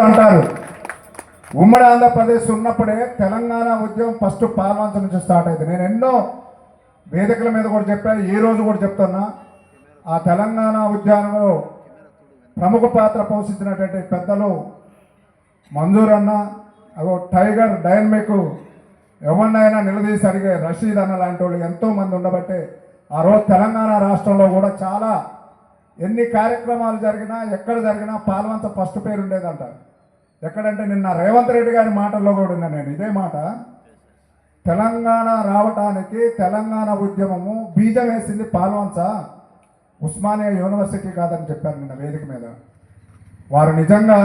అంటారు. ఉమ్మడి ఆంధ్రప్రదేశ్ ఉన్నప్పుడే తెలంగాణ ఉద్యమం ఫస్ట్ పాల్వంచ నుంచి స్టార్ట్ అయింది. నేను ఎన్నో వేదికల మీద కూడా చెప్పాను, ఈ రోజు కూడా చెప్తున్నా. ఆ తెలంగాణ ఉద్యమంలో ప్రముఖ పాత్ర పోషించినటువంటి పెద్దలు మంజూర్ అన్న, అదో టైగర్ డైనమిక్ ఎవరినైనా నిలదీసి అడిగే రషీద్ అన్న లాంటి వాళ్ళు ఎంతోమంది ఉండబట్టే ఆ రోజు తెలంగాణ రాష్ట్రంలో కూడా చాలా ఎన్ని కార్యక్రమాలు జరిగినా ఎక్కడ జరిగినా పాల్వంచ ఫస్ట్ పేరు ఉండేదంట. ఎక్కడంటే నిన్న రేవంత్ రెడ్డి గారి మాటల్లో కూడా ఉన్నా నేను ఇదే మాట. తెలంగాణ రావటానికి తెలంగాణ ఉద్యమము బీజం వేసింది పాల్వంచ, ఉస్మానియా యూనివర్సిటీ కాదని చెప్పారు నిన్న వేదిక మీద. వారు నిజంగా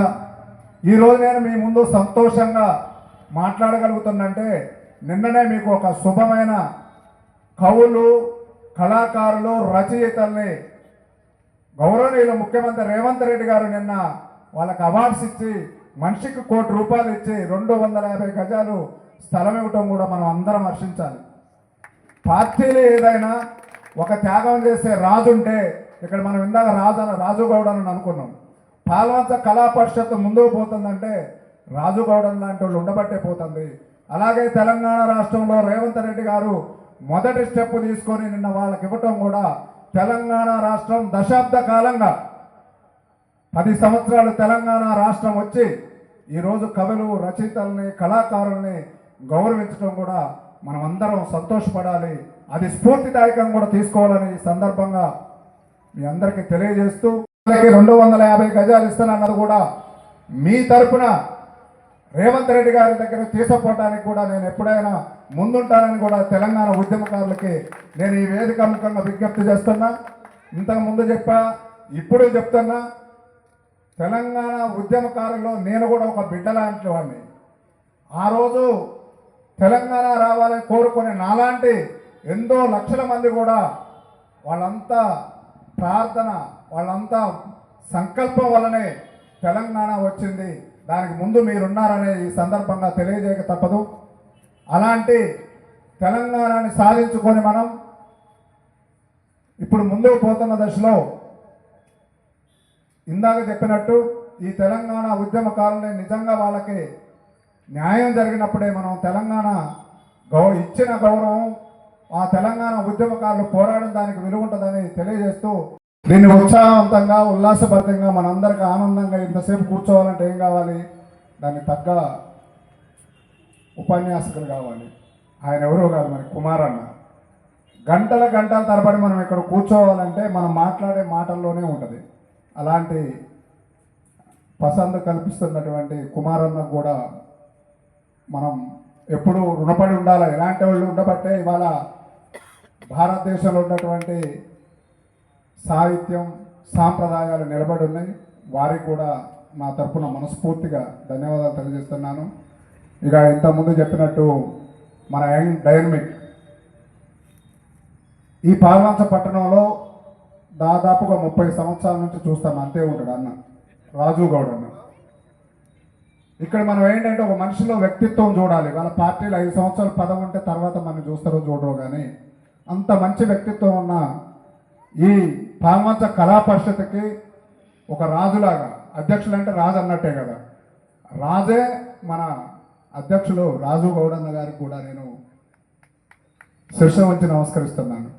ఈరోజు నేను మీ ముందు సంతోషంగా మాట్లాడగలుగుతుందంటే నిన్ననే మీకు ఒక శుభమైన కవులు, కళాకారులు, రచయితల్ని గౌరవనీయులు ముఖ్యమంత్రి రేవంత్ రెడ్డి గారు నిన్న వాళ్ళకి అవార్డ్స్ ఇచ్చి మనిషికి ₹1 కోటి ఇచ్చి 250 గజాలు స్థలం ఇవ్వటం కూడా మనం అందరం హర్షించాలి. పార్టీలు ఏదైనా ఒక త్యాగం చేసే రాజు ఉంటే ఇక్కడ మనం ఇందాక రాజు గౌడ్ అని అనుకున్నాం. పాల్వంచ కళా పరిషత్ ముందుకు పోతుందంటే రాజు గౌడన్ లాంటి వాళ్ళు ఉండబట్టే పోతుంది. అలాగే తెలంగాణ రాష్ట్రంలో రేవంత్ రెడ్డి గారు మొదటి స్టెప్ తీసుకొని నిన్న వాళ్ళకి ఇవ్వటం కూడా తెలంగాణ రాష్ట్రం దశాబ్ద కాలంగా 10 సంవత్సరాలు తెలంగాణ రాష్ట్రం వచ్చి ఈరోజు కవులు, రచయితల్ని, కళాకారుల్ని గౌరవించడం కూడా మనం అందరం సంతోషపడాలి. అది స్ఫూర్తిదాయకం కూడా తీసుకోవాలని ఈ సందర్భంగా మీ అందరికీ తెలియజేస్తూ 250 గజాలు ఇస్తానన్నది కూడా మీ తరపున రేవంత్ రెడ్డి గారి దగ్గర తీసుకుపోవడానికి కూడా నేను ఎప్పుడైనా ముందుంటానని కూడా తెలంగాణ ఉద్యమకారులకి నేను ఈ వేదిక ముఖంగా విజ్ఞప్తి చేస్తున్నా. ఇంతకుముందు చెప్పా, ఇప్పుడు చెప్తున్నా, తెలంగాణ ఉద్యమకారుల్లో నేను కూడా ఒక బిడ్డ లాంటి వాడిని. ఆ రోజు తెలంగాణ రావాలని కోరుకునే నాలాంటి ఎంతో లక్షల మంది కూడా వాళ్ళంతా ప్రార్థన, వాళ్ళంతా సంకల్పం వల్లనే తెలంగాణ వచ్చింది. దానికి ముందు మీరున్నారనే ఈ సందర్భంగా తెలియజేయక తప్పదు. అలాంటి తెలంగాణని సాధించుకొని మనం ఇప్పుడు ముందుకు పోతున్న దశలో ఇందాక చెప్పినట్టు ఈ తెలంగాణ ఉద్యమకారుల్ని నిజంగా వాళ్ళకి న్యాయం జరిగినప్పుడే మనం తెలంగాణ ఇచ్చిన గౌరవం, ఆ తెలంగాణ ఉద్యమకారులు పోరాడిన దానికి విలువ ఉంటుందని తెలియజేస్తూ దీన్ని ఉత్సాహవంతంగా, ఉల్లాసభరితంగా మనందరికీ ఆనందంగా ఇంతసేపు కూర్చోవాలంటే ఏం కావాలి? దానికి తగ్గ ఉపన్యాసకులు కావాలి. ఆయన ఎవరో కాదు, మరి కుమారన్న. గంటల తరబడి మనం ఇక్కడ కూర్చోవాలంటే మనం మాట్లాడే మాటల్లోనే ఉంటుంది. అలాంటి పసందు కల్పిస్తున్నటువంటి కుమారన్న కూడా మనం ఎప్పుడూ రుణపడి ఉండాలి. ఇలాంటి వాళ్ళు ఉండబట్టే ఇవాళ భారతదేశంలో ఉన్నటువంటి సాహిత్యం, సాంప్రదాయాలు నిలబడి ఉన్నాయి. వారికి కూడా నా తరఫున మనస్ఫూర్తిగా ధన్యవాదాలు తెలియజేస్తున్నాను. ఇక ఇంతకుముందు చెప్పినట్టు మన యంగ్ డైనమిక్ ఈ పాల్వంచ పట్టణంలో దాదాపుగా 30 సంవత్సరాల నుంచి చూస్తాను, అంతే ఉంటాడు అన్న రాజు గౌడ్ అన్న. ఇక్కడ మనం ఏంటంటే ఒక మనిషిలో వ్యక్తిత్వం చూడాలి. వాళ్ళ పార్టీలో 5 సంవత్సరాలు పదవి ఉంటే తర్వాత మనం చూస్తారో చూడరు, కానీ అంత మంచి వ్యక్తిత్వం ఉన్న ఈ పాల్వంచ కళా పరిషత్కి ఒక రాజులాగా, అధ్యక్షులు అంటే రాజు అన్నట్టే కదా, రాజే మన అధ్యక్షులు రాజు గౌడన్న గారికి కూడా నేను శిరస్సు వంచి నమస్కరిస్తున్నాను.